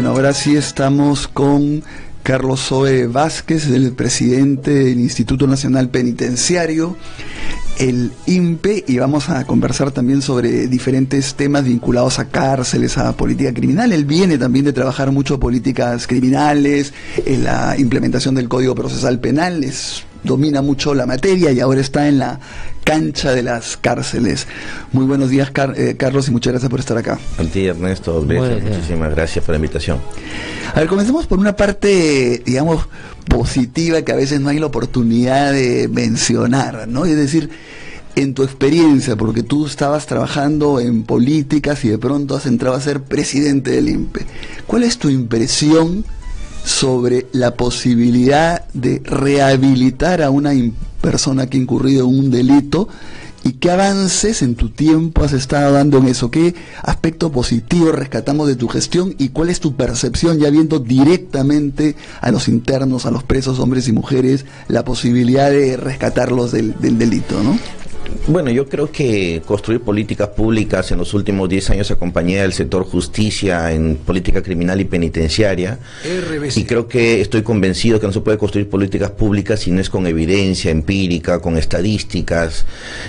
Bueno, ahora sí estamos con Carlos Zoe Vázquez, el presidente del Instituto Nacional Penitenciario, el INPE, y vamos a conversar también sobre diferentes temas vinculados a cárceles, a política criminal. Él viene también de trabajar mucho políticas criminales, en la implementación del Código Procesal Penal, domina mucho la materia y ahora está en la cancha de las cárceles. Muy buenos días, Carlos, y muchas gracias por estar acá. A ti, Ernesto, muchísimas gracias por la invitación. A ver, comencemos por una parte, digamos, positiva, que a veces no hay la oportunidad de mencionar, ¿no? Es decir, en tu experiencia, porque tú estabas trabajando en políticas y de pronto has entrado a ser presidente del INPE, ¿cuál es tu impresión sobre la posibilidad de rehabilitar a una persona que ha incurrido en un delito, y qué avances en tu tiempo has estado dando en eso? ¿Qué aspecto positivo rescatamos de tu gestión y cuál es tu percepción, ya viendo directamente a los internos, a los presos, hombres y mujeres, la posibilidad de rescatarlos del delito, ¿no? Bueno, yo creo que construir políticas públicas en los últimos 10 años acompañé al sector justicia en política criminal y penitenciaria, y creo que estoy convencido que no se puede construir políticas públicas si no es con evidencia empírica, con estadísticas.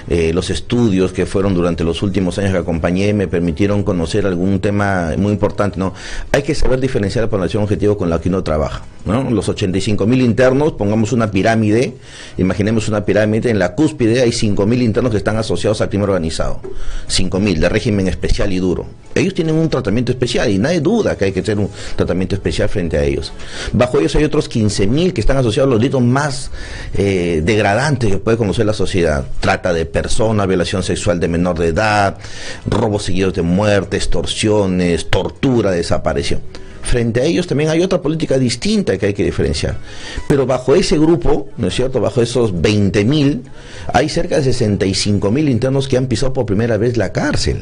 Los estudios que fueron durante los últimos años que acompañé me permitieron conocer algún tema muy importante, ¿no? Hay que saber diferenciar la población objetivo con la que uno trabaja, ¿no? Los 85.000 internos, pongamos una pirámide, imaginemos una pirámide, en la cúspide hay 5.000 internos que están asociados al crimen organizado, 5.000 de régimen especial y duro. Ellos tienen un tratamiento especial y nadie duda que hay que hacer un tratamiento especial frente a ellos. Bajo ellos hay otros 15.000 que están asociados a los delitos más degradantes que puede conocer la sociedad: trata de personas, violación sexual de menor de edad, robos seguidos de muerte, extorsiones, tortura, desaparición. Frente a ellos también hay otra política distinta que hay que diferenciar. Pero bajo ese grupo, ¿no es cierto?, bajo esos 20.000, hay cerca de 65.000 internos que han pisado por primera vez la cárcel,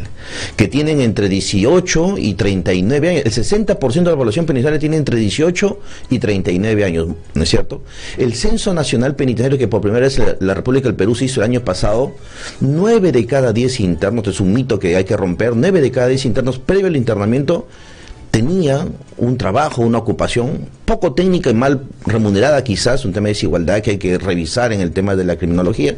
que tienen entre 18 y 39 años. El 60% de la población penitenciaria tiene entre 18 y 39 años, ¿no es cierto? El Censo Nacional Penitenciario, que por primera vez la República del Perú se hizo el año pasado, 9 de cada 10 internos, es un mito que hay que romper, 9 de cada 10 internos previo al internamiento tenía un trabajo, una ocupación poco técnica y mal remunerada, quizás, un tema de desigualdad que hay que revisar en el tema de la criminología,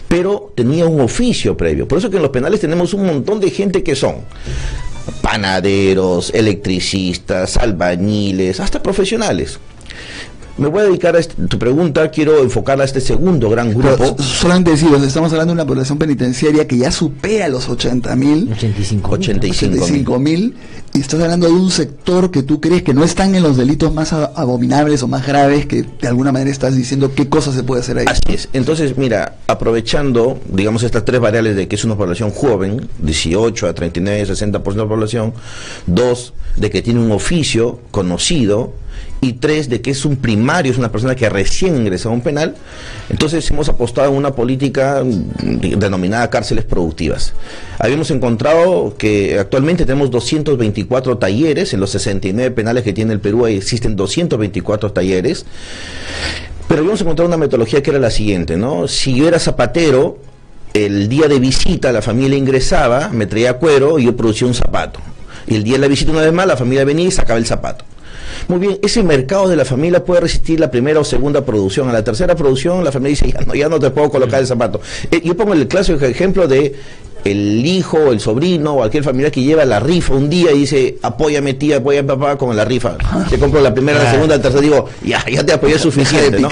pero tenía un oficio previo. Por eso que en los penales tenemos un montón de gente que son panaderos, electricistas, albañiles, hasta profesionales. Me voy a dedicar a tu pregunta, quiero enfocarla a este segundo gran grupo. Pero, solamente decir, estamos hablando de una población penitenciaria que ya supera los 80.000, 85.000, y estás hablando de un sector que tú crees que no están en los delitos más abominables o más graves, que de alguna manera estás diciendo qué cosas se puede hacer ahí. Así es. Entonces, mira, aprovechando, digamos, estas tres variables de que es una población joven, 18 a 39, 60% de la población, 2, de que tiene un oficio conocido, y 3, de que es un primario, es una persona que recién ingresó a un penal. Entonces hemos apostado en una política denominada cárceles productivas. Habíamos encontrado que actualmente tenemos 224 talleres, en los 69 penales que tiene el Perú existen 224 talleres, pero habíamos encontrado una metodología que era la siguiente, ¿no? Si yo era zapatero, el día de visita la familia ingresaba, me traía cuero y yo producía un zapato, y el día de la visita una vez más la familia venía y sacaba el zapato. Muy bien, ese mercado de la familia puede resistir la primera o segunda producción. A la tercera producción la familia dice, ya no te puedo colocar el zapato. Yo pongo el clásico ejemplo de el hijo, el sobrino o aquel familiar que lleva la rifa un día y dice, apóyame tía, apóyame papá con la rifa. Te compro la primera, la segunda, la tercera, digo, ya te apoyé suficiente, ¿no?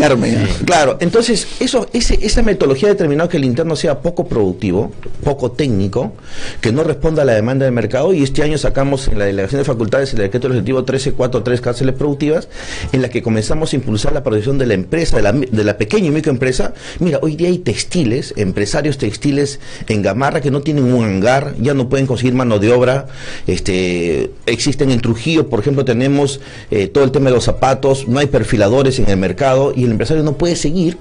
Claro, entonces esa metodología ha determinado que el interno sea poco productivo, poco técnico, que no responda a la demanda del mercado, y este año sacamos en la Delegación de Facultades el decreto legislativo 1343, cárceles productivas, en la que comenzamos a impulsar la producción de la empresa, de la pequeña y microempresa. Mira, hoy día hay textiles, empresarios textiles en Gamarra que no tienen un hangar, ya no pueden conseguir mano de obra. Existen en Trujillo, por ejemplo, tenemos todo el tema de los zapatos, no hay perfiladores en el mercado y el empresario no puede seguir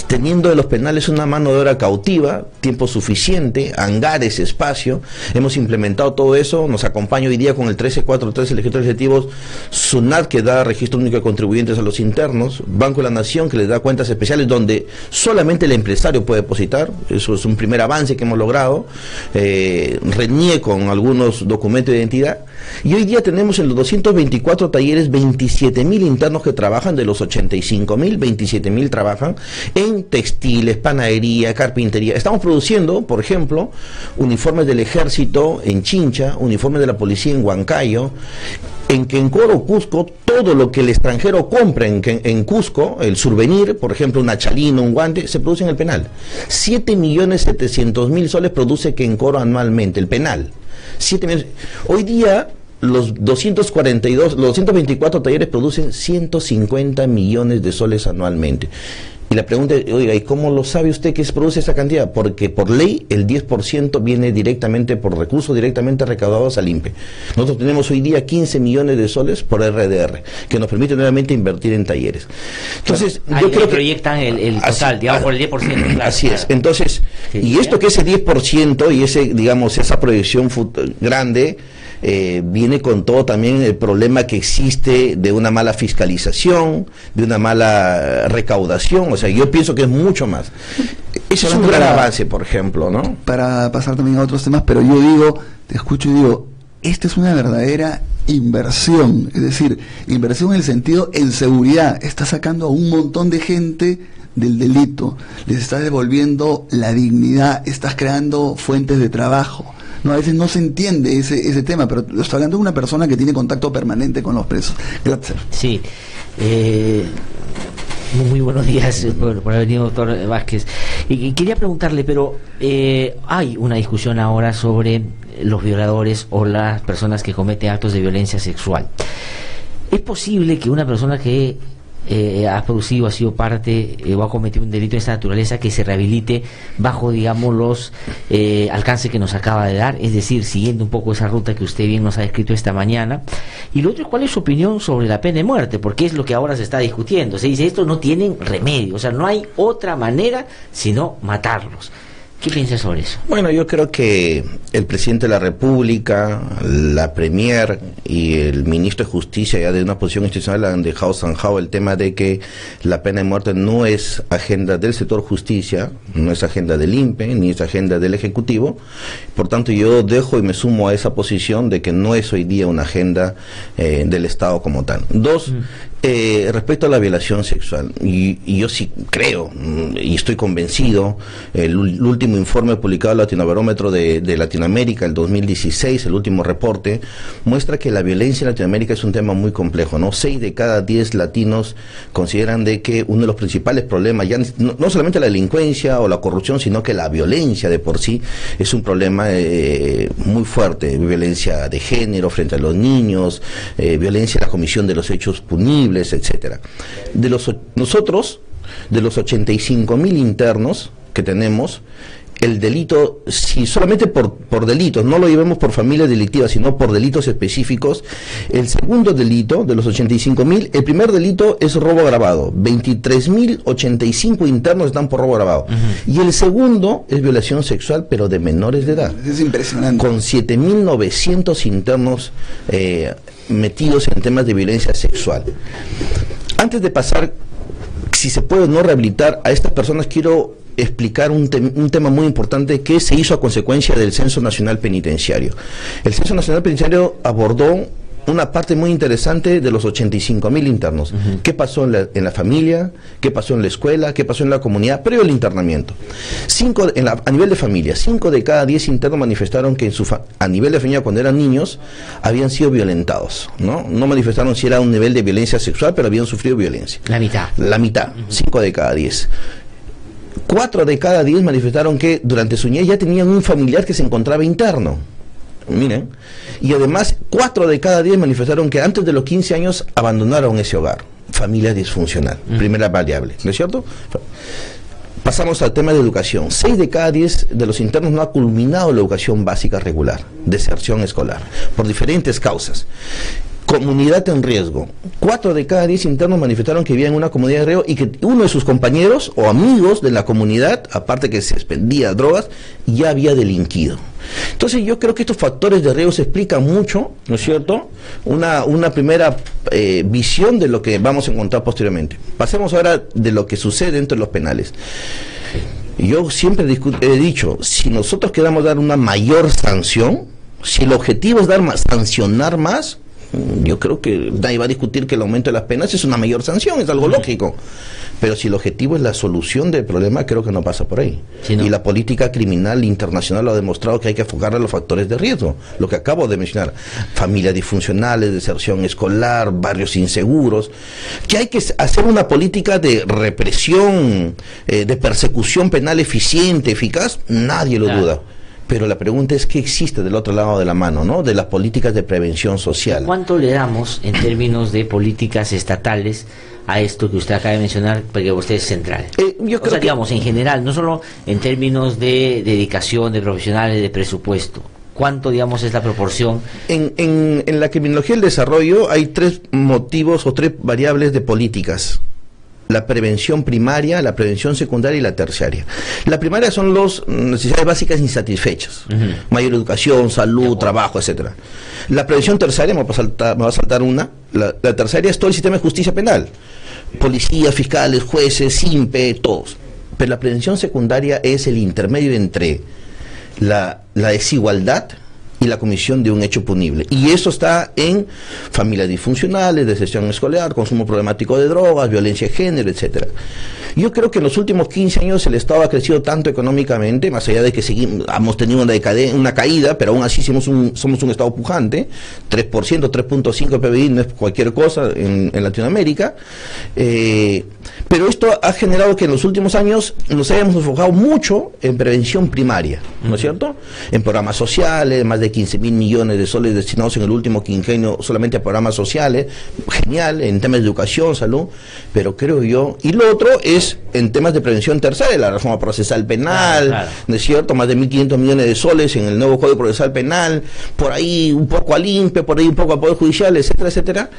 teniendo en los penales una mano de obra cautiva, tiempo suficiente, hangares, espacio. Hemos implementado todo eso. Nos acompaña hoy día con el 1343, el registro legislativo, SUNAT, que da registro único de contribuyentes a los internos, Banco de la Nación, que les da cuentas especiales donde solamente el empresario puede depositar. Eso es un primer avance que hemos logrado. RENIE con algunos documentos de identidad. Y hoy día tenemos en los 224 talleres 27.000 internos que trabajan. De los 85.000, 27.000 trabajan en textiles, panadería, carpintería. Estamos produciendo, por ejemplo, uniformes del ejército en Chincha, uniformes de la policía en Huancayo, en Quencoro, Cusco. Todo lo que el extranjero compra en Cusco, el souvenir, por ejemplo, una chalina, un guante, se produce en el penal. 7.700.000 soles produce Quencoro anualmente, el penal. 7 millones. Hoy día los 224 talleres producen 150 millones de soles anualmente. Y la pregunta es, oiga, ¿y cómo lo sabe usted que se produce esa cantidad? Porque por ley el 10% viene directamente, por recursos directamente recaudados al INPE. Nosotros tenemos hoy día 15 millones de soles por RDR, que nos permite nuevamente invertir en talleres. Entonces, yo creo que proyectan el total, digamos, por el 10%. Claro, así es. Entonces, sí, y esto que ese 10% y ese, digamos, esa proyección grande, viene con todo también el problema que existe de una mala fiscalización, de una mala recaudación. O sea, yo pienso que es mucho más. Ese es un gran avance, por ejemplo, ¿no? Para pasar también a otros temas, pero yo digo, te escucho y digo, esta es una verdadera inversión, es decir, inversión en el sentido en seguridad. Está sacando a un montón de gente del delito, les estás devolviendo la dignidad, estás creando fuentes de trabajo. No, a veces no se entiende ese tema, pero lo está hablando de una persona que tiene contacto permanente con los presos. Gracias. Sí. Muy buenos días por haber venido, doctor Vázquez. Y quería preguntarle, pero hay una discusión ahora sobre los violadores o las personas que cometen actos de violencia sexual. ¿Es posible que una persona que ha producido, ha sido parte o ha cometido un delito de esta naturaleza, que se rehabilite bajo, digamos, los alcances que nos acaba de dar, es decir, siguiendo un poco esa ruta que usted bien nos ha descrito esta mañana? Y lo otro, ¿cuál es su opinión sobre la pena de muerte? Porque es lo que ahora se está discutiendo. Se dice, esto no tienen remedio, o sea, no hay otra manera sino matarlos. ¿Qué piensa sobre eso? Bueno, yo creo que el presidente de la República, la Premier y el ministro de Justicia, ya de una posición institucional, han dejado zanjado el tema de que la pena de muerte no es agenda del sector justicia, no es agenda del INPE, ni es agenda del Ejecutivo. Por tanto, yo dejo y me sumo a esa posición de que no es hoy día una agenda del Estado como tal. Dos, respecto a la violación sexual, y yo sí creo y estoy convencido, el último informe publicado en el Latinobarómetro de Latinoamérica, el 2016, el último reporte, muestra que la violencia en Latinoamérica es un tema muy complejo, ¿no? 6 de cada 10 latinos consideran de que uno de los principales problemas, ya no solamente la delincuencia o la corrupción, sino que la violencia de por sí es un problema muy fuerte. Violencia de género frente a los niños, violencia en la comisión de los hechos punibles, etcétera. Nosotros, de los 85.000 internos que tenemos, el delito, si solamente por delitos, no lo llevemos por familias delictivas, sino por delitos específicos, el segundo delito de los 85.000, el primer delito es robo agravado, 23.085 internos están por robo agravado, y el segundo es violación sexual, pero de menores de edad. Es impresionante. Con 7.900 internos metidos en temas de violencia sexual. Antes de pasar, si se puede o no rehabilitar a estas personas, quiero explicar un tema muy importante que se hizo a consecuencia del Censo Nacional Penitenciario. El Censo Nacional Penitenciario abordó una parte muy interesante de los 85.000 internos. ¿Qué pasó en la familia? ¿Qué pasó en la escuela? ¿Qué pasó en la comunidad? Previo al internamiento. A nivel de familia, 5 de cada 10 internos manifestaron que a nivel de familia, cuando eran niños, habían sido violentados, ¿no? No manifestaron si era un nivel de violencia sexual, pero habían sufrido violencia. La mitad. La mitad, 5 de cada 10. 4 de cada 10 manifestaron que durante su niñez ya tenían un familiar que se encontraba interno. Miren. Y además, 4 de cada 10 manifestaron que antes de los 15 años abandonaron ese hogar. Familia disfuncional. Primera variable. ¿No es cierto? Pasamos al tema de educación. 6 de cada 10 de los internos no ha culminado la educación básica regular. Deserción escolar. Por diferentes causas. comunidad en riesgo. 4 de cada 10 internos manifestaron que vivían en una comunidad de riesgo y que uno de sus compañeros o amigos de la comunidad, aparte que se expendía drogas, ya había delinquido. Entonces yo creo que estos factores de riesgo se explican mucho, ¿no es cierto? Una primera visión de lo que vamos a encontrar posteriormente. Pasemos ahora de lo que sucede dentro de los penales. Yo siempre he dicho, si nosotros queramos dar una mayor sanción, si el objetivo es sancionar más, yo creo que nadie va a discutir que el aumento de las penas es una mayor sanción, es algo lógico. Pero si el objetivo es la solución del problema, creo que no pasa por ahí. Sí, ¿no? Y la política criminal internacional lo ha demostrado que hay que enfocar a los factores de riesgo, lo que acabo de mencionar: familias disfuncionales, deserción escolar, barrios inseguros, que hay que hacer una política de represión, de persecución penal eficiente, eficaz, nadie lo duda. Pero la pregunta es qué existe del otro lado de la mano, ¿no? De las políticas de prevención social. ¿Cuánto le damos en términos de políticas estatales a esto que usted acaba de mencionar, porque usted es central? Yo creo digamos, en general, no solo en términos de dedicación, de profesionales, de presupuesto. ¿Cuánto, digamos, es la proporción? En la criminología del desarrollo hay 3 motivos o 3 variables de políticas: la prevención primaria, la prevención secundaria y la terciaria. La primaria son las necesidades básicas insatisfechas: mayor educación, salud, trabajo, etcétera. La prevención terciaria, me va a saltar una. La terciaria es todo el sistema de justicia penal: policías, fiscales, jueces, SINPE, todos. Pero la prevención secundaria es el intermedio entre la desigualdad y la comisión de un hecho punible. Y eso está en familias disfuncionales, deserción escolar, consumo problemático de drogas, violencia de género, etcétera. Yo creo que en los últimos 15 años el Estado ha crecido tanto económicamente, más allá de que hemos tenido una caída, pero aún así somos un Estado pujante, 3%, 3.5% PBI no es cualquier cosa en Latinoamérica, pero esto ha generado que en los últimos años nos hayamos enfocado mucho en prevención primaria, ¿no es cierto? En programas sociales, más de 15.000 millones de soles destinados en el último quinquenio solamente a programas sociales, genial, en temas de educación, salud, pero creo yo, y lo otro es en temas de prevención terciaria, la reforma procesal penal, ¿no es cierto? Más de 1.500 millones de soles en el nuevo Código Procesal Penal, por ahí un poco al INPE, por ahí un poco al Poder Judicial, etcétera, etcétera,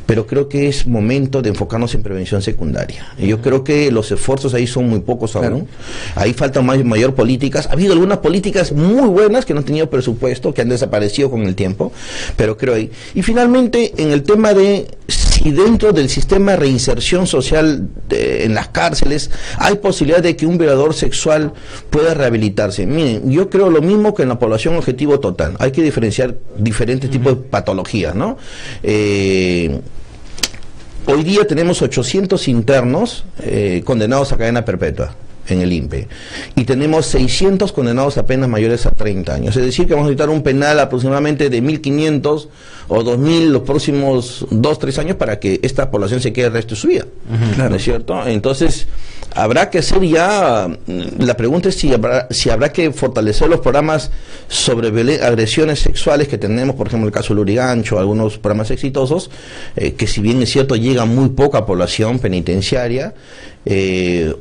pero creo que es momento de enfocarnos en prevención secundaria. Y yo creo que los esfuerzos ahí son muy pocos aún, ahí faltan mayor políticas. Ha habido algunas políticas muy buenas que no han tenido presupuesto, que han desaparecido con el tiempo, pero creo ahí. Y finalmente, en el tema de si dentro del sistema de reinserción social en las cárceles hay posibilidad de que un violador sexual pueda rehabilitarse. Miren, yo creo lo mismo que en la población objetivo total. Hay que diferenciar diferentes tipos de patologías, ¿no? Hoy día tenemos 800 internos condenados a cadena perpetua en el INPE, y tenemos 600 condenados a penas mayores a 30 años. Es decir, que vamos a necesitar un penal aproximadamente de 1.500 o 2.000 los próximos 2-3 años para que esta población se quede el resto de su vida. Claro. ¿No es cierto? Entonces, habrá que hacer ya, la pregunta es si habrá que fortalecer los programas sobre agresiones sexuales que tenemos, por ejemplo, el caso del Lurigancho, algunos programas exitosos, que si bien es cierto, llega muy poca población penitenciaria,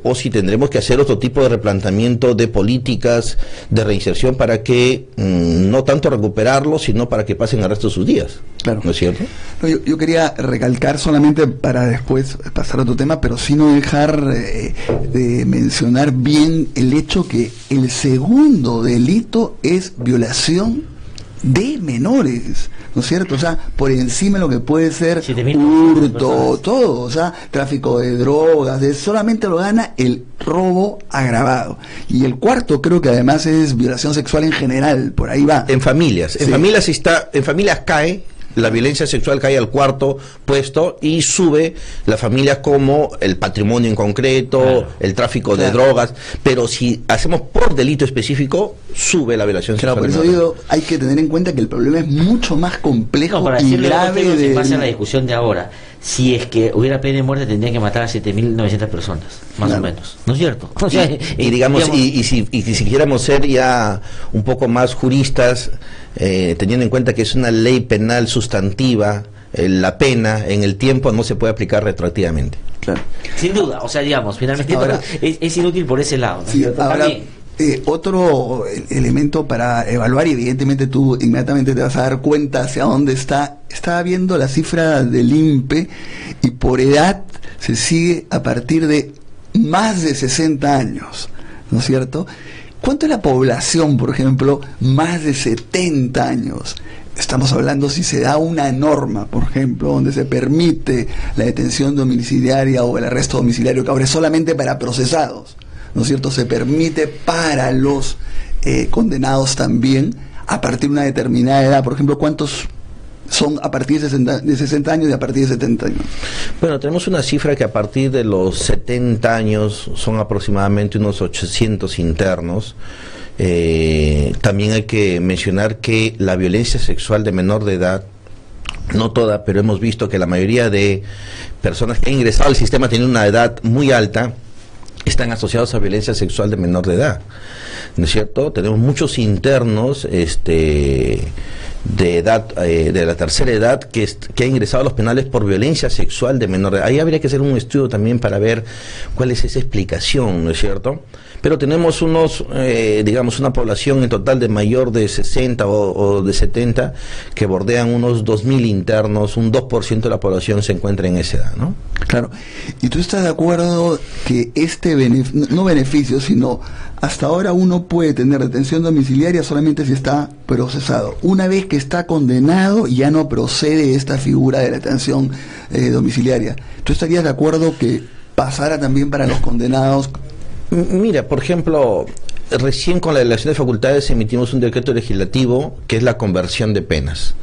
o si tendremos que hacer otro tipo de replanteamiento de políticas de reinserción para que no tanto recuperarlos, sino para que pasen el resto de sus días. Claro. ¿No es cierto? No, yo quería recalcar solamente para después pasar a otro tema, pero sí no dejar de mencionar bien el hecho que el segundo delito es violación de menores, ¿no es cierto? O sea, por encima de lo que puede ser hurto, todo, o sea, tráfico de drogas, solamente lo gana el robo agravado. Y el cuarto creo que además es violación sexual en general, por ahí va. En familias, sí. En familias cae, la violencia sexual cae al cuarto puesto y sube la familia como el patrimonio en concreto, el tráfico de drogas, pero si hacemos por delito específico, sube la violación sexual. Por eso digo, hay que tener en cuenta que el problema es mucho más complejo y grave. En base a la discusión de ahora, si es que hubiera pena de muerte, tendrían que matar a 7.900 personas, más o menos, ¿no es cierto? O sea, y digamos, si quisiéramos ser ya un poco más juristas, teniendo en cuenta que es una ley penal sustantiva, la pena en el tiempo no se puede aplicar retroactivamente. Claro. Sin duda, o sea, digamos, finalmente ahora, es inútil por ese lado, ¿no? Sí, ahora, otro elemento para evaluar, y evidentemente tú inmediatamente te vas a dar cuenta hacia dónde está. Estaba viendo la cifra del INPE y por edad se sigue a partir de más de 60 años, ¿no es cierto? ¿Cuánto es la población, por ejemplo, más de 70 años? Estamos hablando si se da una norma, por ejemplo, donde se permite la detención domiciliaria o el arresto domiciliario, que ahora es solamente para procesados, ¿no es cierto? Se permite para los condenados también a partir de una determinada edad. Por ejemplo, ¿cuántos son a partir de 60 años y a partir de 70 años? Bueno, tenemos una cifra que a partir de los 70 años son aproximadamente unos 800 internos. También hay que mencionar que la violencia sexual de menor de edad, no toda, pero hemos visto que la mayoría de personas que han ingresado al sistema tienen una edad muy alta, están asociados a violencia sexual de menor de edad, ¿no es cierto? Tenemos muchos internos de edad, de la tercera edad, que ha ingresado a los penales por violencia sexual de menor edad. Ahí habría que hacer un estudio también para ver cuál es esa explicación, ¿no es cierto? Pero tenemos digamos, una población en total de mayor de 60 o de 70 que bordean unos 2.000 internos, un 2% de la población se encuentra en esa edad, ¿no? Claro. ¿Y tú estás de acuerdo que no beneficio, sino hasta ahora uno puede tener detención domiciliaria solamente si está procesado? Una vez que está condenado ya no procede esta figura de detención domiciliaria. ¿Tú estarías de acuerdo que pasara también para los condenados? Mira, por ejemplo, recién con la elección de facultades emitimos un decreto legislativo que es la conversión de penas,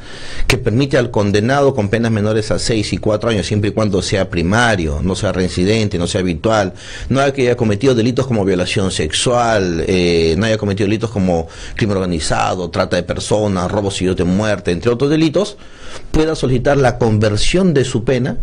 que permite al condenado con penas menores a 6 y 4 años, siempre y cuando sea primario, no sea reincidente, no sea habitual, no haya que haya cometido delitos como violación sexual, no haya cometido delitos como crimen organizado, trata de personas, robo seguido de muerte, entre otros delitos, pueda solicitar la conversión de su pena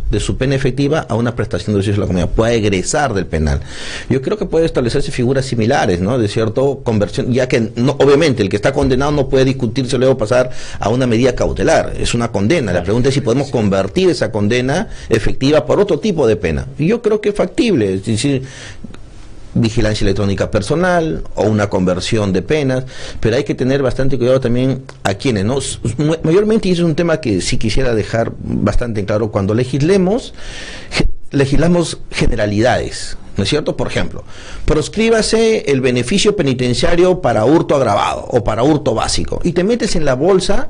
efectiva a una prestación de servicios a la comunidad, pueda egresar del penal. Yo creo que puede establecerse figuras similares, ¿no? De cierto conversión, ya que no, obviamente el que está condenado no puede discutirse luego pasar a una medida cautelar, es una condena. La pregunta es si podemos convertir esa condena efectiva por otro tipo de pena. Y yo creo que es factible, es decir, vigilancia electrónica personal o una conversión de penas, pero hay que tener bastante cuidado también a quienes, ¿no? Mayormente, y es un tema que sí quisiera dejar bastante en claro, cuando legislamos generalidades, ¿no es cierto? Por ejemplo, proscríbase el beneficio penitenciario para hurto agravado o para hurto básico y te metes en la bolsa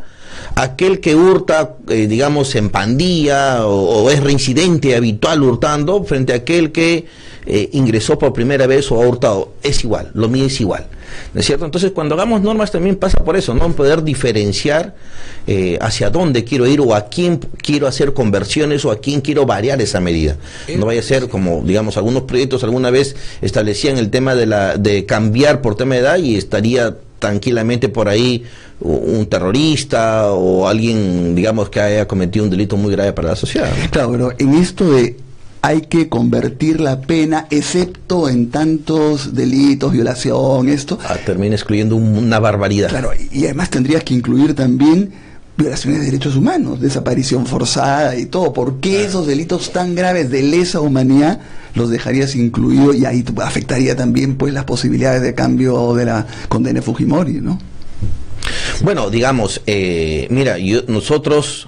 aquel que hurta, digamos, en pandilla o es reincidente habitual hurtando frente a aquel que ingresó por primera vez o ha hurtado. Es igual, lo mío es igual, ¿no es cierto? Entonces, cuando hagamos normas también pasa por eso, ¿no? Poder diferenciar hacia dónde quiero ir o a quién quiero hacer conversiones o a quién quiero variar esa medida. No vaya a ser como, digamos, algunos proyectos alguna vez establecían el tema de cambiar por tema de edad y estaría tranquilamente por ahí un terrorista o alguien, digamos, que haya cometido un delito muy grave para la sociedad, ¿no? Claro, pero en esto de hay que convertir la pena, excepto en tantos delitos, violación, esto... termina excluyendo una barbaridad. Claro, y además tendrías que incluir también violaciones de derechos humanos, desaparición forzada y todo. ¿Por qué esos delitos tan graves de lesa humanidad los dejarías incluidos? Y ahí afectaría también pues las posibilidades de cambio de la condena de Fujimori, ¿no? Bueno, digamos, mira, nosotros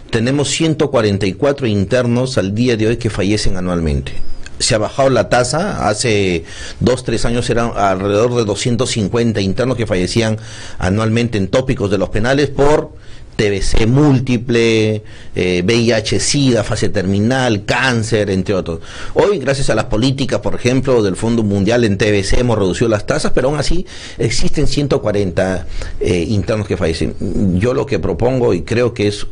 tenemos 144 internos al día de hoy que fallecen anualmente. Se ha bajado la tasa, hace 2-3 años eran alrededor de 250 internos que fallecían anualmente en tópicos de los penales por TBC múltiple, VIH, SIDA, fase terminal, cáncer, entre otros. Hoy, gracias a las políticas, por ejemplo, del Fondo Mundial en TBC, hemos reducido las tasas, pero aún así existen 140 internos que fallecen. Yo lo que propongo, y creo que es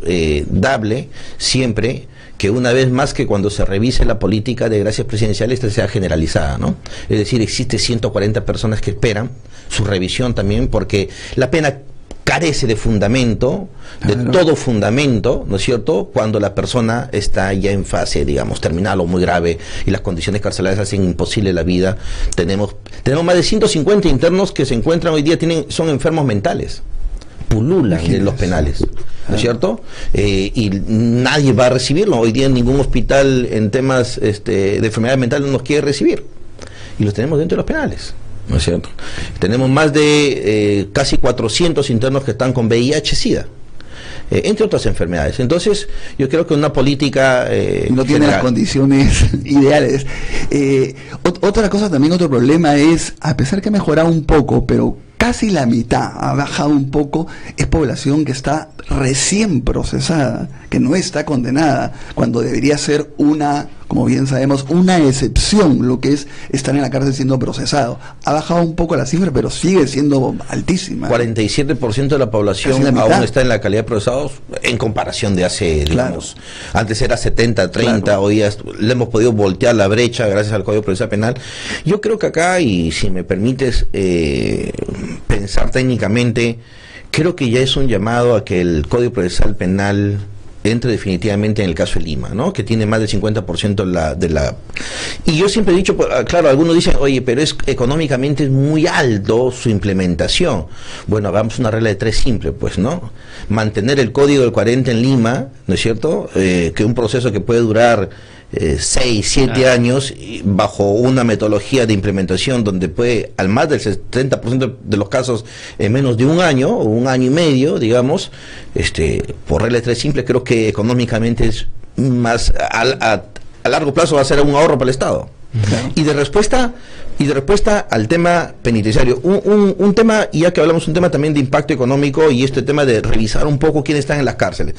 dable siempre, que una vez más que cuando se revise la política de gracias presidenciales, esta sea generalizada, ¿no? Es decir, existe 140 personas que esperan su revisión también, porque la pena carece de fundamento, de todo fundamento, ¿no es cierto?, cuando la persona está ya en fase, digamos, terminal o muy grave y las condiciones carcelarias hacen imposible la vida. Tenemos más de 150 internos que se encuentran hoy día, son enfermos mentales, pululan en los penales, ¿no es cierto? Y nadie va a recibirlo. Hoy día en ningún hospital en temas de enfermedades mentales nos quiere recibir. Y los tenemos dentro de los penales. ¿no es cierto? Tenemos más de casi 400 internos que están con VIH-Sida. Entre otras enfermedades. Entonces, yo creo que una política... no tiene las condiciones ideales. Otra cosa también, otro problema es, a pesar que ha mejorado un poco, pero casi la mitad, ha bajado un poco, es población que está recién procesada, que no está condenada, cuando debería ser una, como bien sabemos, una excepción, lo que es estar en la cárcel siendo procesado. Ha bajado un poco la cifra, pero sigue siendo altísima. 47% de la población aún está en la calidad de procesados, en comparación de hace, digamos, antes era 70, 30, hoy le hemos podido voltear la brecha gracias al Código Procesal Penal. Yo creo que acá, y si me permites pensar técnicamente, creo que ya es un llamado a que el Código Procesal Penal entre definitivamente en el caso de Lima, ¿no? Que tiene más del 50% de la... Y yo siempre he dicho, claro, algunos dicen, oye, pero económicamente es muy alto su implementación. Bueno, hagamos una regla de 3 simple, pues, ¿no? Mantener el código del 40 en Lima, ¿no es cierto? Que un proceso que puede durar 6, 7 años, bajo una metodología de implementación donde puede, al más del 70% de los casos, en menos de un año o un año y medio, digamos, por regla de 3 simple, creo que económicamente es más, a largo plazo va a ser un ahorro para el Estado. Claro. Y de respuesta al tema penitenciario, un tema, y ya que hablamos un tema también de impacto económico, y este tema de revisar un poco quiénes están en las cárceles.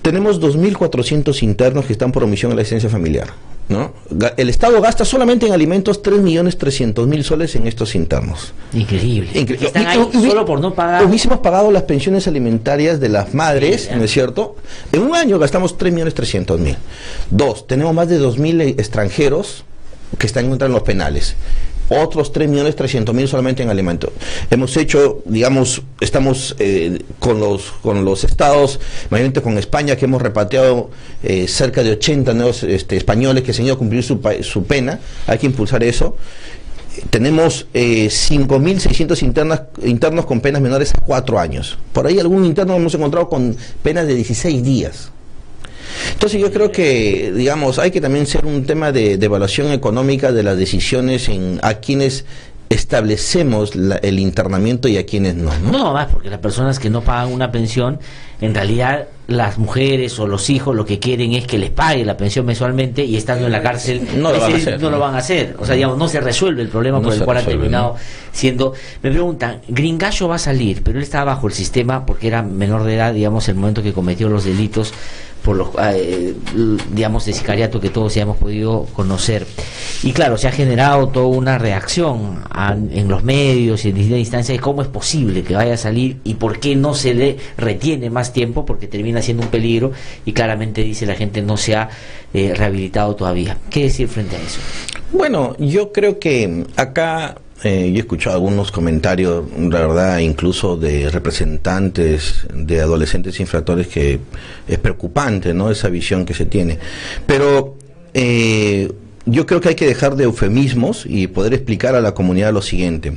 Tenemos 2.400 internos que están por omisión de la asistencia familiar, ¿no? El Estado gasta solamente en alimentos 3.300.000 soles en estos internos. Increíble. Están ahí solo por no pagar. Hubiésemos pagado las pensiones alimentarias de las madres, ¿no es cierto? En un año gastamos 3.300.000. 2, tenemos más de 2.000 extranjeros que están en los penales, otros 3.300.000 solamente en alimentos. Hemos hecho, digamos, estamos con los estados, mayormente con España, que hemos repatriado cerca de 80 nuevos españoles que se han ido a cumplir su pena. Hay que impulsar eso. Tenemos 5.600 internos con penas menores a 4 años. Por ahí algún interno hemos encontrado con penas de 16 días. Entonces yo creo que, digamos, hay que también ser un tema de evaluación económica de las decisiones a quienes establecemos el internamiento y a quienes no. No, más porque las personas que no pagan una pensión, en realidad las mujeres o los hijos lo que quieren es que les pague la pensión mensualmente, y estando en la cárcel no lo van a hacer. O sea, digamos, no se resuelve el problema por el cual ha terminado siendo... Me preguntan, Gringallo va a salir, pero él estaba bajo el sistema porque era menor de edad, digamos, el momento que cometió los delitos por los digamos, de sicariato que todos ya hemos podido conocer. Y claro, se ha generado toda una reacción en los medios y en distintas instancias de cómo es posible que vaya a salir y por qué no se le retiene más tiempo, porque termina siendo un peligro, y claramente dice la gente no se ha rehabilitado todavía. ¿Qué decir frente a eso? Bueno, yo creo que acá yo he escuchado algunos comentarios, la verdad, incluso de representantes de adolescentes infractores, que es preocupante, ¿no?, esa visión que se tiene. Pero yo creo que hay que dejar de eufemismos y poder explicar a la comunidad lo siguiente.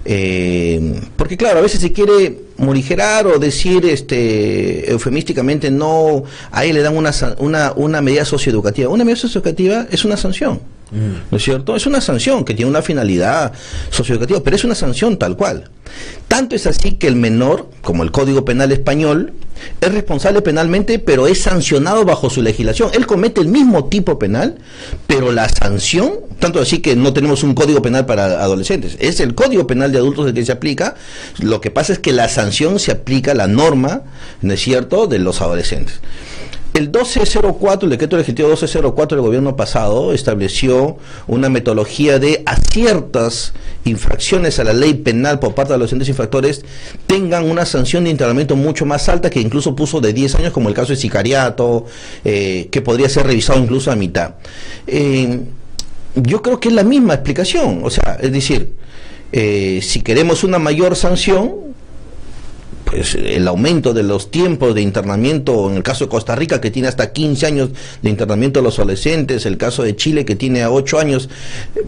Porque claro, a veces se quiere morigerar o decir eufemísticamente, no, a él le dan una medida socioeducativa. Una medida socioeducativa es una sanción, ¿no es cierto? Es una sanción que tiene una finalidad socioeducativa, pero es una sanción tal cual. Tanto es así que el menor, como el Código Penal español, es responsable penalmente, pero es sancionado bajo su legislación. Él comete el mismo tipo penal, pero la sanción, tanto así que no tenemos un Código Penal para adolescentes, es el Código Penal de adultos el que se aplica. Lo que pasa es que la sanción se aplica a la norma, ¿no es cierto?, de los adolescentes. El 1204, el decreto legislativo 1204 del gobierno pasado, estableció una metodología de a ciertas infracciones a la ley penal por parte de los adolescentes infractores tengan una sanción de internamiento mucho más alta, que incluso puso de 10 años, como el caso de sicariato, que podría ser revisado incluso a mitad. Yo creo que es la misma explicación, o sea, es decir, si queremos una mayor sanción, el aumento de los tiempos de internamiento, en el caso de Costa Rica, que tiene hasta 15 años de internamiento de los adolescentes, el caso de Chile, que tiene a 8 años,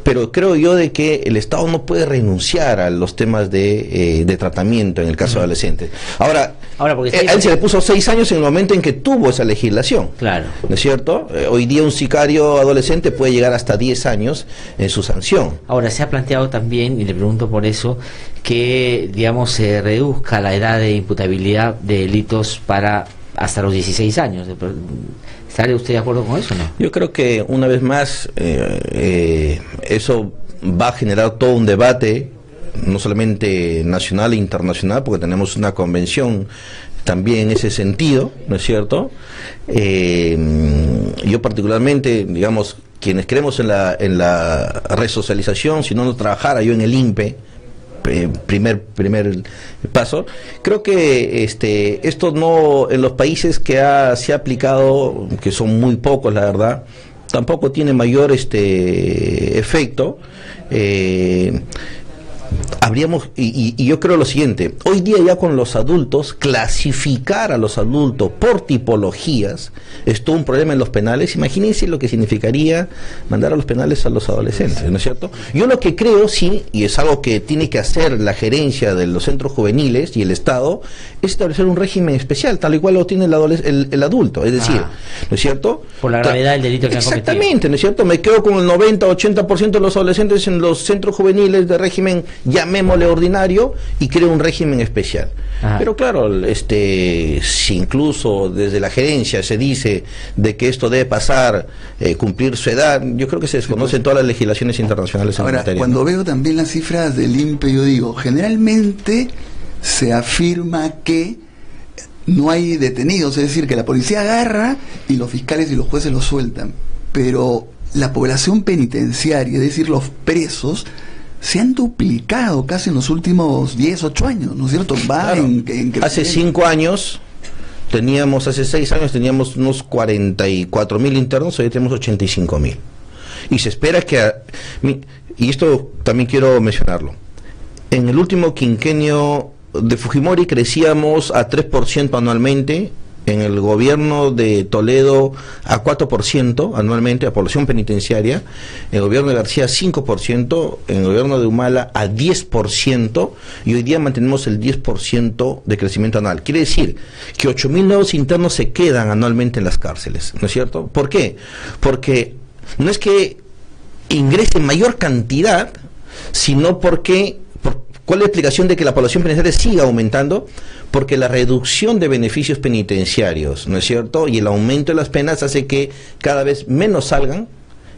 pero creo yo de que el Estado no puede renunciar a los temas de tratamiento en el caso de adolescentes. Ahora porque a él se le puso 6 años en el momento en que tuvo esa legislación. Claro. ¿No es cierto? Hoy día un sicario adolescente puede llegar hasta 10 años en su sanción. Ahora, se ha planteado también, y le pregunto por eso, que, digamos, se reduzca la edad de imputabilidad de delitos para hasta los 16 años. ¿Está usted de acuerdo con eso o no? Yo creo que, una vez más, eso va a generar todo un debate, no solamente nacional e internacional, porque tenemos una convención también en ese sentido, ¿no es cierto? Yo particularmente, digamos, quienes creemos en la resocialización, si no trabajara yo en el INPE, primer paso, creo que esto no, en los países que se ha aplicado, que son muy pocos la verdad, tampoco tiene mayor efecto. Habríamos, y yo creo lo siguiente, hoy día ya con los adultos, clasificar a los adultos por tipologías es todo un problema en los penales. Imagínense lo que significaría mandar a los penales a los adolescentes, ¿no es cierto? Yo lo que creo, sí, y es algo que tiene que hacer la gerencia de los centros juveniles y el Estado, es establecer un régimen especial, tal y cual lo tiene el adulto, es decir, ¿no es cierto? Por la gravedad del delito que han cometido. Exactamente, ¿no es cierto? Me quedo con el 90-80% de los adolescentes en los centros juveniles de régimen, llamémosle ordinario, y creo un régimen especial. Pero claro, si incluso desde la gerencia se dice de que esto debe pasar, cumplir su edad, yo creo que se desconocen todas las legislaciones internacionales en la materia. Cuando veo también las cifras del INPE, yo digo, generalmente se afirma que no hay detenidos, es decir, que la policía agarra y los fiscales y los jueces los sueltan, pero la población penitenciaria, es decir, los presos, se han duplicado casi en los últimos 10, 8 años, ¿no es cierto? Claro. Hace 5 años hace 6 años teníamos unos 44.000 internos, hoy tenemos 85.000. Y se espera que, y esto también quiero mencionarlo, en el último quinquenio de Fujimori crecíamos a 3% anualmente, en el gobierno de Toledo a 4% anualmente, a población penitenciaria, en el gobierno de García 5%, en el gobierno de Humala a 10%, y hoy día mantenemos el 10% de crecimiento anual. Quiere decir que 8.000 nuevos internos se quedan anualmente en las cárceles, ¿no es cierto? ¿Por qué? Porque no es que ingresen mayor cantidad, sino porque... ¿Cuál es la explicación de que la población penitenciaria siga aumentando? Porque la reducción de beneficios penitenciarios, ¿no es cierto? Y el aumento de las penas hace que cada vez menos salgan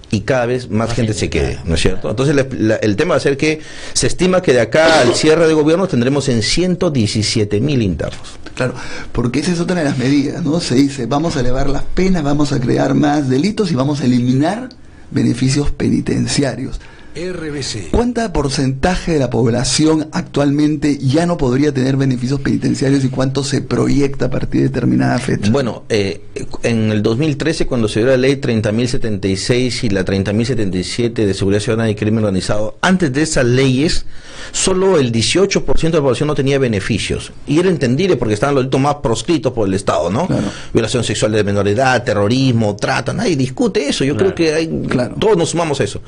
y cada vez más gente se quede, ¿no es cierto? Entonces el tema va a ser que se estima que de acá al cierre de gobierno tendremos en 117.000 internos. Claro, porque esa es otra de las medidas, ¿no? Se dice, vamos a elevar las penas, vamos a crear más delitos y vamos a eliminar beneficios penitenciarios. RBC. ¿Cuánto porcentaje de la población actualmente ya no podría tener beneficios penitenciarios y cuánto se proyecta a partir de determinada fecha? Bueno, en el 2013, cuando se dio la ley 30.076 y la 30.077 de Seguridad Ciudadana y Crimen Organizado, antes de esas leyes, solo el 18% de la población no tenía beneficios. Y era entendible porque estaban los delitos más proscritos por el Estado, ¿no? Claro. Violación sexual de menor edad, terrorismo, trata, nadie discute eso. Yo creo que todos nos sumamos a eso.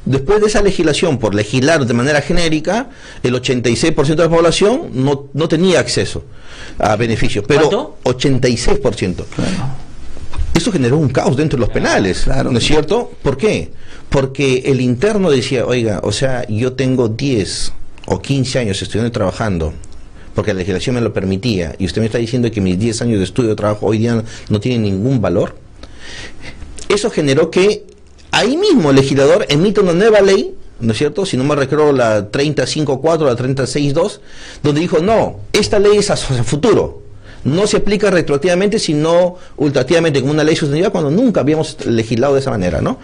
Después de esa legislación, por legislar de manera genérica, el 86% de la población no tenía acceso a beneficios. Pero ¿cuánto? 86%. Claro. Eso generó un caos dentro de los penales, claro, ¿no es cierto? ¿Por qué? Porque el interno decía, oiga, o sea, yo tengo 10 o 15 años estudiando y trabajando, porque la legislación me lo permitía, y usted me está diciendo que mis 10 años de estudio y trabajo hoy día no tienen ningún valor. Eso generó que ahí mismo el legislador emite una nueva ley, ¿no es cierto? Si no me recuerdo, la 35.4, la 36.2, donde dijo, no, esta ley es hacia futuro, no se aplica retroactivamente, sino ultraactivamente, como una ley sustantiva, cuando nunca habíamos legislado de esa manera, ¿no?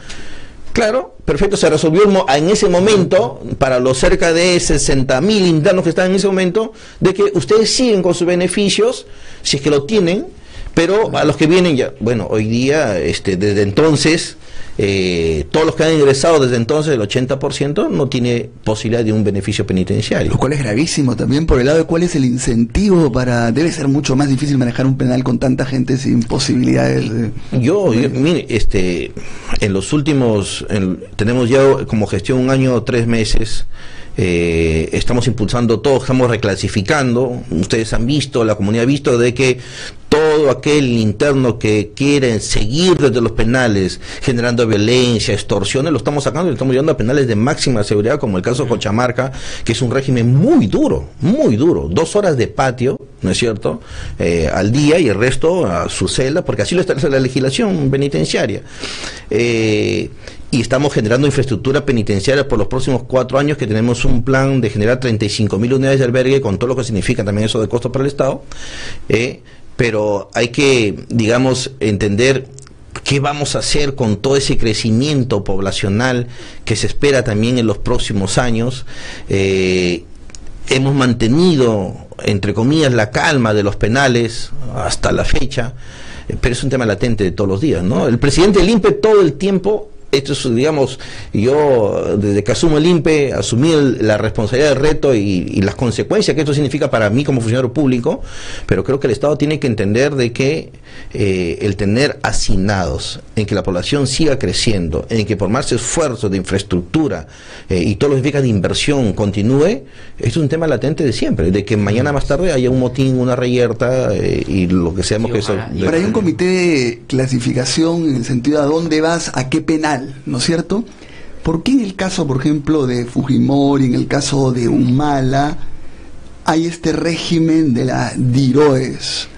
Claro, perfecto, se resolvió en ese momento, para los cerca de 60.000 internos que están en ese momento, de que ustedes siguen con sus beneficios, si es que lo tienen, pero a los que vienen ya, bueno, hoy día, desde entonces, todos los que han ingresado desde entonces, el 80%, no tiene posibilidad de un beneficio penitenciario. Lo cual es gravísimo también por el lado de cuál es el incentivo para... Debe ser mucho más difícil manejar un penal con tanta gente sin posibilidades de... Mire, en los últimos... tenemos ya como gestión 1 año 3 meses... estamos impulsando todo, estamos reclasificando. Ustedes han visto, la comunidad ha visto de que todo aquel interno que quiere seguir desde los penales generando violencia, extorsiones, lo estamos sacando y lo estamos llevando a penales de máxima seguridad, como el caso de Cajamarca, que es un régimen muy duro, 2 horas de patio, ¿no es cierto?, al día, y el resto a su celda, porque así lo establece la legislación penitenciaria. Y estamos generando infraestructura penitenciaria por los próximos 4 años, que tenemos un plan de generar 35.000 unidades de albergue, con todo lo que significa también eso de costo para el Estado, pero hay que, digamos, entender qué vamos a hacer con todo ese crecimiento poblacional que se espera también en los próximos años. Hemos mantenido, entre comillas, la calma de los penales hasta la fecha, pero es un tema latente de todos los días, ¿no? El presidente del INPE todo el tiempo... Esto es, digamos, yo desde que asumo el INPE, asumí la responsabilidad del reto y las consecuencias que esto significa para mí como funcionario público, pero creo que el Estado tiene que entender de que el tener asignados en que la población siga creciendo, en que por más esfuerzo de infraestructura y todo lo que significa de inversión continúe, esto es un tema latente de siempre, de que mañana más tarde haya un motín, una reyerta y lo que seamos que eso... Pero hay un comité de clasificación en el sentido a dónde vas, a qué penal, ¿no es cierto? ¿Por qué en el caso, por ejemplo, de Fujimori, en el caso de Humala, hay este régimen de la DIROES?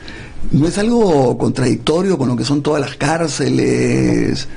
¿No es algo contradictorio con lo que son todas las cárceles?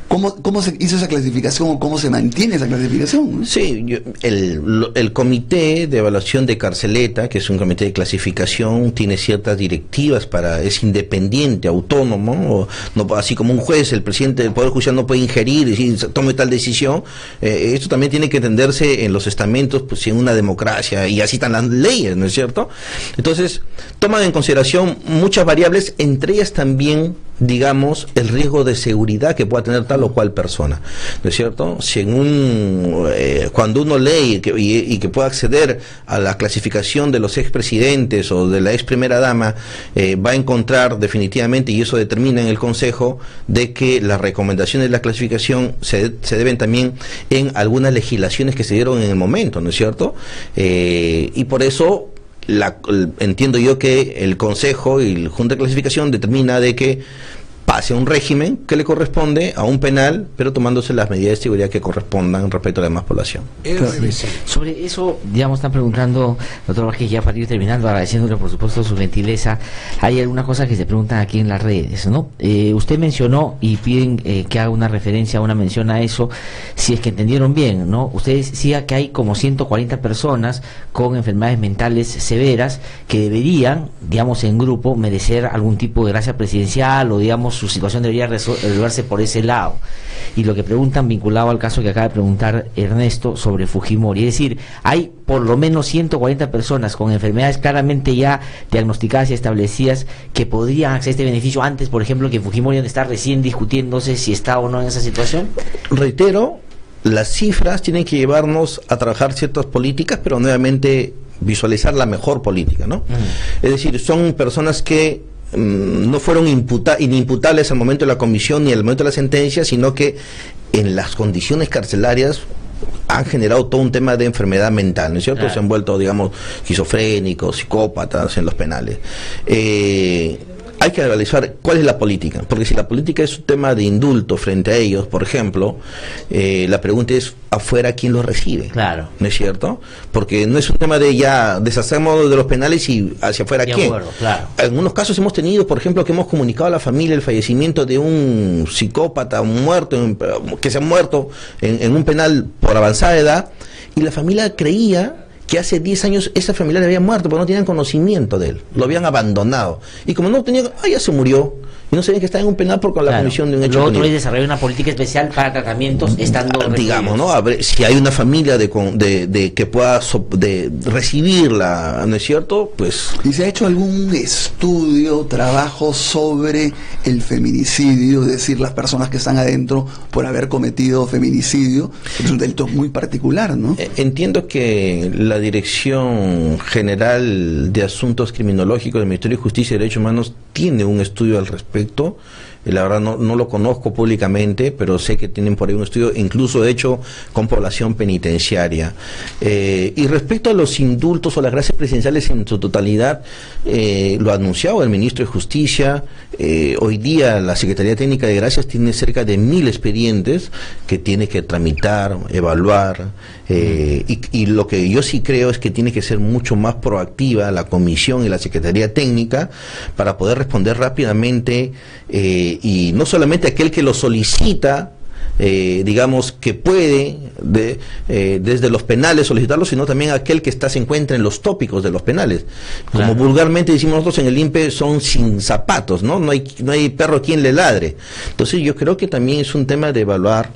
¿Cómo se hizo esa clasificación o cómo se mantiene esa clasificación? Sí, el comité de evaluación de Carceleta, que es un comité de clasificación, tiene ciertas directivas es independiente, autónomo, no, así como un juez, el presidente del Poder Judicial no puede ingerir y decir, tome tal decisión. Esto también tiene que entenderse en los estamentos, pues en una democracia, y así están las leyes, ¿no es cierto? Entonces, toman en consideración muchas variables, entre ellas también, digamos, el riesgo de seguridad que pueda tener tal o cual persona, ¿no es cierto? Si cuando uno lee y que pueda acceder a la clasificación de los expresidentes o de la ex primera dama, va a encontrar definitivamente, y eso determina en el Consejo, de que las recomendaciones de la clasificación se deben también en algunas legislaciones que se dieron en el momento, ¿no es cierto? Y por eso entiendo yo que el Consejo y la Junta de Clasificación determina de que pase a un régimen que le corresponde a un penal, pero tomándose las medidas de seguridad que correspondan respecto a la demás población. Sobre eso, digamos, están preguntando, doctor Vázquez, ya para ir terminando, agradeciéndole por supuesto su gentileza, hay algunas cosas que se preguntan aquí en las redes, ¿no? Usted mencionó y piden que haga una referencia, una mención a eso, si es que entendieron bien, ¿no? Usted decía que hay como 140 personas con enfermedades mentales severas que deberían, digamos, en grupo, merecer algún tipo de gracia presidencial o, digamos, su situación debería resolverse por ese lado. Y lo que preguntan, vinculado al caso que acaba de preguntar Ernesto sobre Fujimori, es decir, hay por lo menos 140 personas con enfermedades claramente ya diagnosticadas y establecidas que podrían acceder a este beneficio antes, por ejemplo, que Fujimori está recién discutiéndose si está o no en esa situación. Reitero, las cifras tienen que llevarnos a trabajar ciertas políticas, pero nuevamente visualizar la mejor política, ¿no? Es decir, son personas que no fueron inimputables al momento de la comisión ni al momento de la sentencia, sino que en las condiciones carcelarias han generado todo un tema de enfermedad mental, ¿no es cierto? Claro. Se han vuelto, digamos, esquizofrénicos, psicópatas en los penales. Hay que analizar cuál es la política, porque si la política es un tema de indulto frente a ellos, por ejemplo, la pregunta es, ¿afuera quién los recibe? Claro. ¿No es cierto? Porque no es un tema de ya deshacernos de los penales y hacia afuera quién. Acuerdo, claro. En algunos casos hemos tenido, por ejemplo, que hemos comunicado a la familia el fallecimiento de un psicópata, un muerto, que se ha muerto en un penal por avanzada edad, y la familia creía que hace 10 años esa familiar había muerto porque no tenían conocimiento de él, lo habían abandonado. Y como no tenían, ya se murió. Y no sabían que estaba en un penal por con la comisión de un hecho. Lo otro es desarrollar una política especial para tratamientos estando digamos, ¿no? A ver, si hay una familia de que pueda de recibirla, ¿no es cierto? Pues. ¿Y se ha hecho algún estudio, trabajo sobre el feminicidio? Es decir, las personas que están adentro por haber cometido feminicidio. Es un delito muy particular, ¿no? Entiendo que la Dirección General de Asuntos Criminológicos del Ministerio de Justicia y Derechos Humanos tiene un estudio al respecto. La verdad no lo conozco públicamente, pero sé que tienen por ahí un estudio, incluso hecho con población penitenciaria. Y respecto a los indultos o las gracias presidenciales en su totalidad, lo ha anunciado el ministro de Justicia. Hoy día la Secretaría Técnica de Gracias tiene cerca de 1000 expedientes que tiene que tramitar, evaluar, y lo que yo sí creo es que tiene que ser mucho más proactiva la Comisión y la Secretaría Técnica para poder responder rápidamente, y no solamente aquel que lo solicita, digamos que puede desde los penales solicitarlo, sino también aquel que se encuentra en los tópicos de los penales. Como vulgarmente decimos nosotros en el INPE, son sin zapatos, ¿no? No hay perro quien le ladre. Entonces yo creo que también es un tema de evaluar.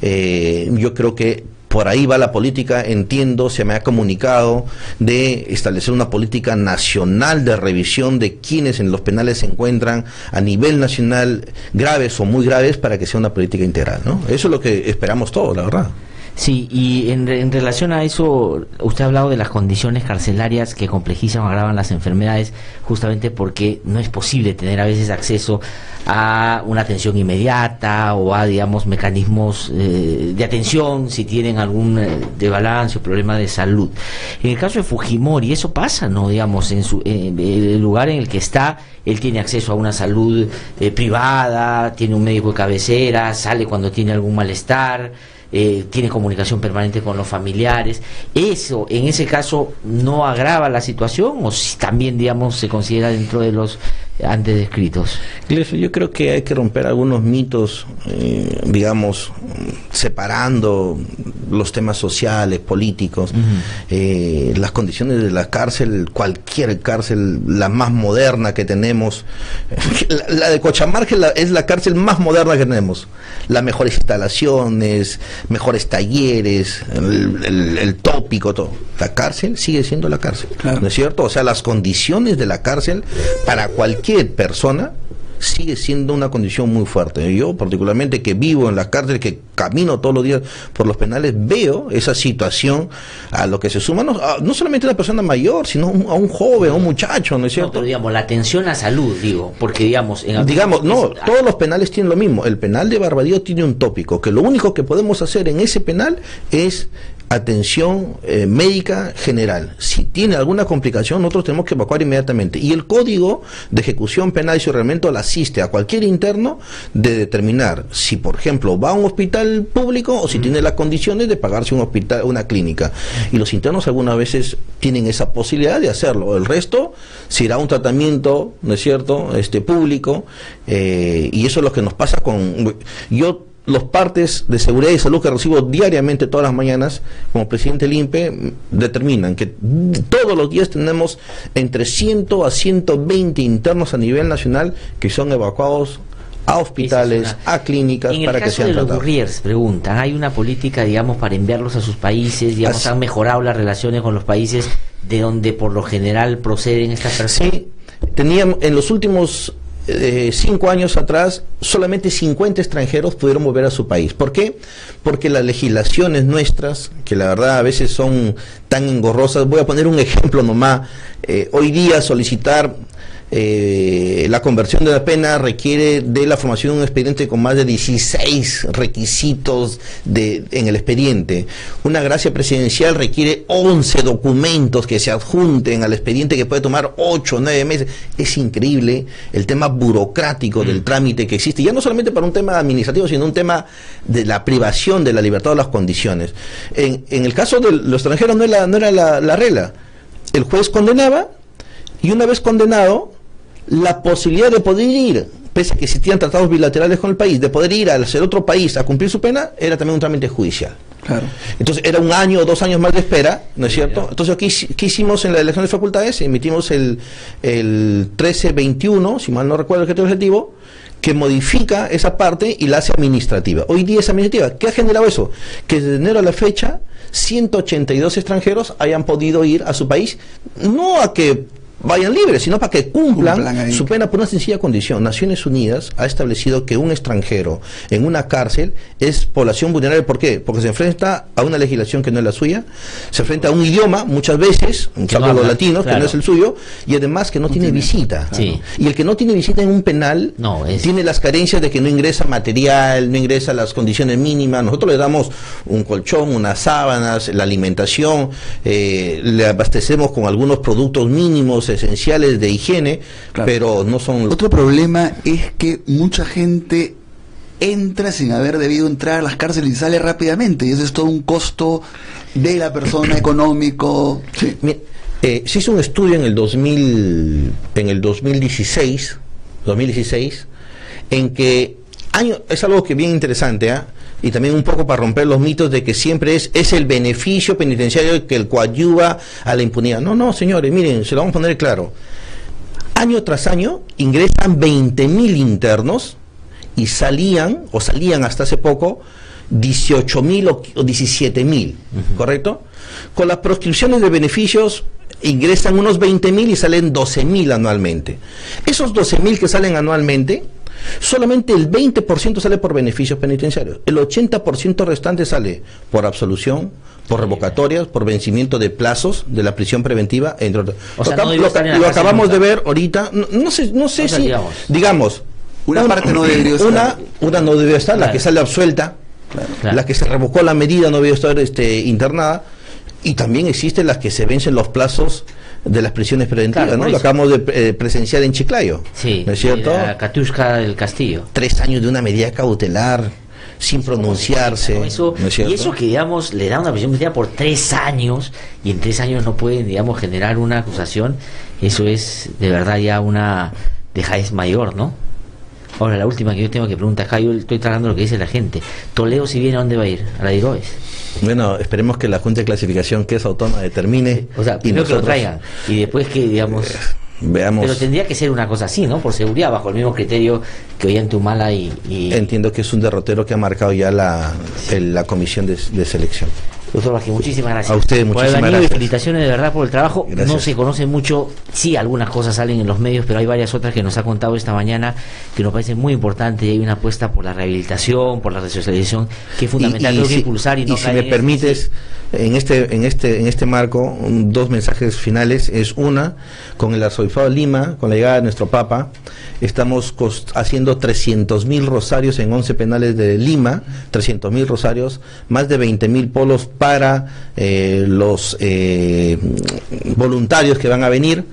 Yo creo que por ahí va la política, entiendo, se me ha comunicado de establecer una política nacional de revisión de quienes en los penales se encuentran a nivel nacional graves o muy graves, para que sea una política integral, ¿no? Eso es lo que esperamos todos, la verdad. Sí, y en relación a eso, usted ha hablado de las condiciones carcelarias que complejizan o agravan las enfermedades, justamente porque no es posible tener a veces acceso a una atención inmediata o a, digamos, mecanismos de atención si tienen algún desbalance o problema de salud. En el caso de Fujimori, eso pasa, ¿no? Digamos, en el lugar en el que está, él tiene acceso a una salud privada, tiene un médico de cabecera, sale cuando tiene algún malestar, tiene comunicación permanente con los familiares. ¿Eso, en ese caso, no agrava la situación o si también, digamos, se considera dentro de los antes descritos? Yo creo que hay que romper algunos mitos, digamos, separando los temas sociales, políticos. Las condiciones de la cárcel, cualquier cárcel, la más moderna que tenemos, la de Cochamarca es la cárcel más moderna que tenemos, las mejores instalaciones, mejores talleres, el tópico, todo. La cárcel sigue siendo la cárcel, claro. ¿No es cierto? O sea, las condiciones de la cárcel para cualquier persona sigue siendo una condición muy fuerte. Yo particularmente, que vivo en la cárcel, que camino todos los días por los penales, veo esa situación, a lo que se suma no solamente a una persona mayor, sino a un joven, a un muchacho, ¿no es cierto? No, pero digamos, la atención a salud, digo, porque digamos... todos los penales tienen lo mismo. El penal de Barbadillo tiene un tópico, que lo único que podemos hacer en ese penal es atención médica general. Si tiene alguna complicación, nosotros tenemos que evacuar inmediatamente. Y el Código de Ejecución Penal y su reglamento le asiste a cualquier interno de determinar si, por ejemplo, va a un hospital público o si tiene las condiciones de pagarse un hospital, una clínica. Y los internos algunas veces tienen esa posibilidad de hacerlo. El resto se irá a un tratamiento, ¿no es cierto?, público, y eso es lo que nos pasa con... Los partes de seguridad y salud que recibo diariamente todas las mañanas como presidente del INPE determinan que todos los días tenemos entre 100 a 120 internos a nivel nacional que son evacuados a hospitales, a clínicas, para que sean tratados. En el caso de los Gurriers, preguntan, ¿hay una política, digamos, para enviarlos a sus países? Digamos, ¿han mejorado las relaciones con los países de donde por lo general proceden estas personas? Sí, teníamos en los últimos 5 años atrás, solamente 50 extranjeros pudieron volver a su país. ¿Por qué? Porque las legislaciones nuestras, que la verdad a veces son tan engorrosas, voy a poner un ejemplo nomás, hoy día solicitar la conversión de la pena requiere de la formación de un expediente con más de 16 requisitos en el expediente. Una gracia presidencial requiere 11 documentos que se adjunten al expediente, que puede tomar 8 o 9 meses. Es increíble el tema burocrático del trámite que existe, ya no solamente para un tema administrativo, sino un tema de la privación de la libertad o las condiciones. En el caso de los extranjeros no era la regla. El juez condenaba, y una vez condenado, la posibilidad de poder ir, pese a que existían tratados bilaterales con el país, de poder ir hacia otro país a cumplir su pena, era también un trámite judicial. Claro. Entonces era 1 año o 2 años más de espera, ¿no es cierto? Entonces aquí, ¿qué hicimos en la elección de facultades? Emitimos el 1321, si mal no recuerdo el criterio objetivo, que modifica esa parte y la hace administrativa. Hoy día es administrativa. ¿Qué ha generado eso? Que desde enero a la fecha 182 extranjeros hayan podido ir a su país, no a que vayan libres, sino para que cumplan su pena por una sencilla condición. Naciones Unidas ha establecido que un extranjero en una cárcel es población vulnerable. ¿Por qué? Porque se enfrenta a una legislación que no es la suya, se enfrenta a un idioma, muchas veces, un salvo los latinos, claro, que no es el suyo, y además que no tiene visita. Sí. Y el que no tiene visita en un penal tiene las carencias de que no ingresa material, no ingresa las condiciones mínimas. Nosotros le damos un colchón, unas sábanas, la alimentación, le abastecemos con algunos productos mínimos esenciales de higiene, claro, pero no son... Otro problema es que mucha gente entra sin haber debido entrar a las cárceles y sale rápidamente, y eso es todo un costo de la persona económico. Sí. Se hizo un estudio en el 2016, en que es algo que bien interesante, y también un poco para romper los mitos de que siempre es el beneficio penitenciario que el coadyuva a la impunidad. No, señores, miren, se lo vamos a poner claro. Año tras año ingresan 20.000 internos y salían hasta hace poco 18.000 o 17.000, ¿correcto? Con las proscripciones de beneficios ingresan unos 20.000 y salen 12.000 anualmente. Esos 12.000 que salen anualmente, solamente el 20% sale por beneficios penitenciarios. El 80% restante sale por absolución, por revocatorias, por vencimiento de plazos de la prisión preventiva, entre otros. O sea, lo acabamos de ver ahorita. No sé si, digamos, una parte no debería estar. Una no debería estar, claro, la que sale absuelta, claro, la que se revocó la medida no debió estar internada, y también existen las que se vencen los plazos de las prisiones preventivas, claro, ¿no? Lo acabamos de presenciar en Chiclayo, sí, ¿no es cierto? La Catushka del Castillo. 3 años de una medida cautelar sin pronunciarse, ¿no? Eso, ¿no es cierto? Y eso que, digamos, le da una prisión preventiva por 3 años y en 3 años no pueden, digamos, generar una acusación, eso es de verdad ya una dejadez mayor, ¿no? Ahora, la última que yo tengo que preguntar acá, yo estoy tratando lo que dice la gente. Toledo, si viene, ¿a dónde va a ir? ¿A la Digoes? Bueno, esperemos que la Junta de Clasificación, que es autónoma, determine. O sea, primero que lo traigan y después que, digamos... veamos. Pero tendría que ser una cosa así, ¿no? Por seguridad, bajo el mismo criterio que hoy en Tumala y... Entiendo que es un derrotero que ha marcado ya la comisión de selección. Doctor Vázquez, muchísimas gracias. A usted, muchísimas gracias. Felicitaciones de verdad por el trabajo. Gracias. No se conoce mucho, sí, algunas cosas salen en los medios, pero hay varias otras que nos ha contado esta mañana que nos parece muy importante, y hay una apuesta por la rehabilitación, por la resocialización, que es fundamental, creo que impulsar y no caer. Si me permites, en este marco, 2 mensajes finales. Es una, con el arzobispado de Lima, con la llegada de nuestro Papa, estamos haciendo 300.000 rosarios en 11 penales de Lima, 300.000 rosarios, más de 20.000 polos para los voluntarios que van a venir,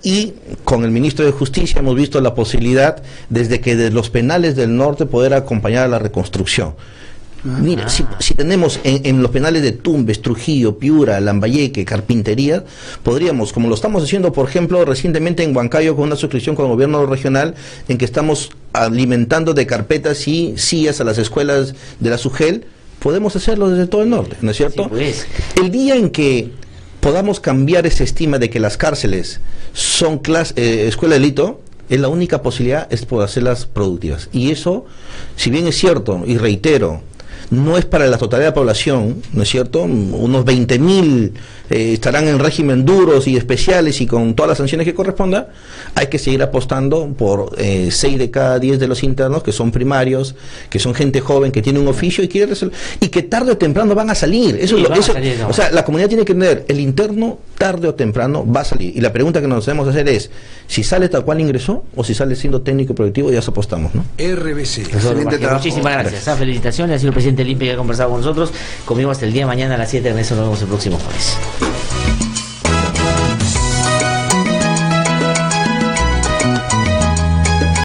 y con el ministro de Justicia hemos visto la posibilidad desde los penales del norte poder acompañar a la reconstrucción. Mira, si tenemos en los penales de Tumbes, Trujillo, Piura, Lambayeque, Carpintería, podríamos, como lo estamos haciendo, por ejemplo, recientemente en Huancayo, con una suscripción con el gobierno regional, en que estamos alimentando de carpetas y sillas a las escuelas de la SUGEL, podemos hacerlo desde todo el norte, ¿no es cierto? Sí, pues. El día en que podamos cambiar esa estima de que las cárceles son escuela de delito, es la única posibilidad, es poder hacerlas productivas. Y eso, si bien es cierto, y reitero, no es para la totalidad de la población, ¿no es cierto? Unos 20.000 estarán en régimen duros y especiales y con todas las sanciones que correspondan. Hay que seguir apostando por 6 de cada 10 de los internos que son primarios, que son gente joven, que tiene un oficio y quiere resolver, y que tarde o temprano van a salir. Eso sí, es salir, no. O sea, la comunidad tiene que entender, el interno tarde o temprano va a salir. Y la pregunta que nos debemos hacer es, si sale tal cual ingresó o si sale siendo técnico productivo, ya se apostamos, ¿no? RBC. Muchísimas gracias. Felicitaciones. Ha sido el presidente Limpia que ha conversado con nosotros. Conmigo hasta el día de mañana a las 7. En eso nos vemos el próximo jueves.